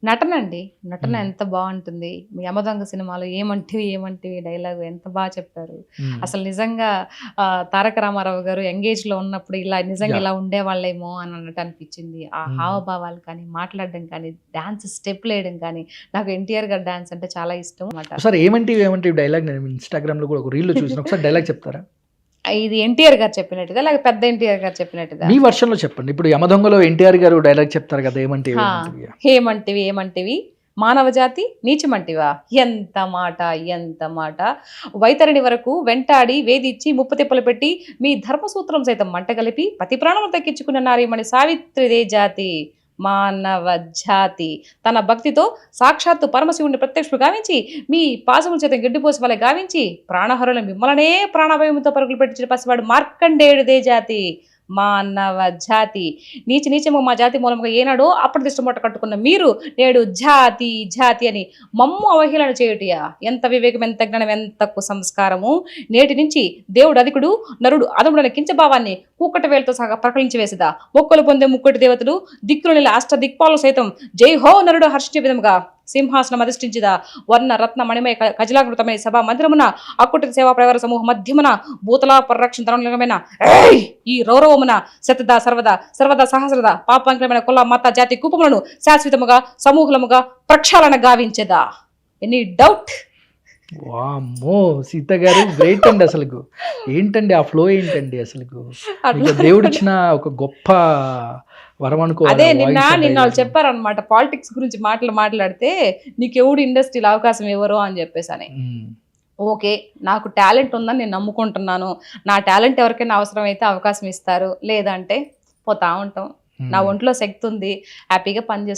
నటనండి. నటన ఎంత బావుంటుంది. 'యమదొంగ' సినిమాలో ఏమంటివి డైలాగు ఎంత చెప్పారు. హ్మ్. అసలు నిజంగా 'తారక రామారావు' గారు యంగేజ్‌లో ఉన్నప్పుడు నిజంగా యాహ్! ఇలా ఉండేవాళ్ళేమో అని అన్నట్టు అనిపించింది. ఆ హ్మ్. హావభావాలు కానీ, మాట్లాడడం కానీ, డాన్స్ స్టెప్పులేయడం కానీ, నాకు ఎన్టీఆర్ గారి డాన్స్ అంటే చాలా ఇష్టం అన్నమాట. ఒకసారి ఏమంటివి డైలాగ్ నేను ఇన్‌స్టాగ్రామ్‌లో కూడా ఒక రీల్‌లో చూసిన. ఒకసారి డైలాగ్ చెప్తారా? ఇది ఎన్టీఆర్ గారు చెప్పినట్టుదా? లేక పెద్ద ఎన్టీఆర్ గారు చెప్పినట్టుదా? మీ వర్షన్‌లో చెప్పండి. ఇప్పుడు 'యమదొంగలో' ఎన్టీఆర్ గారు డైలాగ్ చెప్తారు కదా! హా! ఏమంటివి? ఏమంటివి మానవజాతి నీచమంటివా? ఎంత మాట, ఎంత మాట! వైతరిణి వరకు వెంటాడి, వేధించి, ముప్పు తిప్పలు పెట్టి, మీ ధర్మసూత్రం సైతం మంటగలిపి, పతి ప్రాణములు దక్కించుకున్న నారీమణి సావిత్రిదే జాతి. మానవ జాతి. తన భక్తితో సాక్షాత్తు పరమశివుడిని ప్రత్యక్షుడు గావించి, మీ పాశముల చేత గడ్డిపోసి వలె గావించి, ప్రాణహరుల మిమ్మలనే ప్రాణభయముతో పరుగులు పెట్టించిన పసివాడు మార్కండేయుడిదే జాతి. మానవ జాతి. నీచము మా జాతి మూలముగా ఏనాడో అప్రతిష్ట మూట కట్టుకున్న మీరు నేడు జాతి అని మమ్ము అవహేళన చేయుటయా? ఎంత వివేకం, ఎంత జ్ఞానం, ఎంత సంస్కారము! నేటి నుంచి దేవుడు అధికుడు, నరుడు అదముడని కించభావాన్ని కూకటి వేలతో సహా ప్రకటించి వేసిదా. మొక్కలు పొందే ముక్కటి దేవతలు, దిక్కులు నెల అష్ట దిక్పాలు సైతం జై హో నరుడు హర్షించే విధముగా సింహాసనం అధిష్ఠించిదా. వర్ణ రత్న మణిమయ కజలాకృతమైన సభా మందిరమున అక్కుటి సేవా ప్రవర సమూహ మధ్యమున భూతలా పరిరక్షణ తరంగమైన ఈ రౌరవమున శతదా సర్వదా సహస్రద పాపాంకరమైన కుల మత జాతి కూపములను శాశ్వతముగా సమూహముగా ప్రక్షాళన గావించెదా. Any doubt? వామ్మో! సీత గారు గ్రేట్ అండి అసలుకు. ఏంటండి ఆ ఫ్లో ఏంటండి అసలుకు? మీకు దేవుడిచ్చిన ఒక గొప్ప వరం అనుకోవాలి. అదే ఆ నిన్న వాయిస్, ఆ వాళ్ళు డైలాగ్. చెప్పారనమాట. పాలిటిక్స్ గురించి మాట్లాడితే నీకెవడు ఇండస్ట్రీలో అవకాశం ఇవ్వరు అని చెప్పేసని. హ్మ్. ఓకే, నాకు టాలెంట్ ఉందని నేను నమ్ముకుంటున్నాను. నా టాలెంట్ ఎవరికైనా అవసరమైతే అవకాశం ఇస్తారు. లేదంటే పోతా ఉంటాం. నా ఒంట్లో శక్తి ఉంది. హ్యాపీగా పని